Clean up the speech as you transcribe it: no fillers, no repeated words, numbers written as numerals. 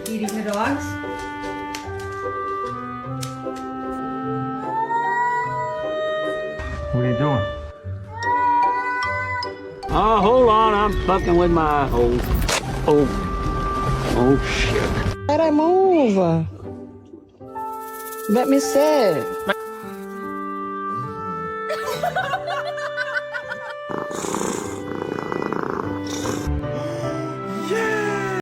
feeding the dogs? What are you doing? Oh, hold on, I'm fucking with my oh shit. Let I move. Let me sit.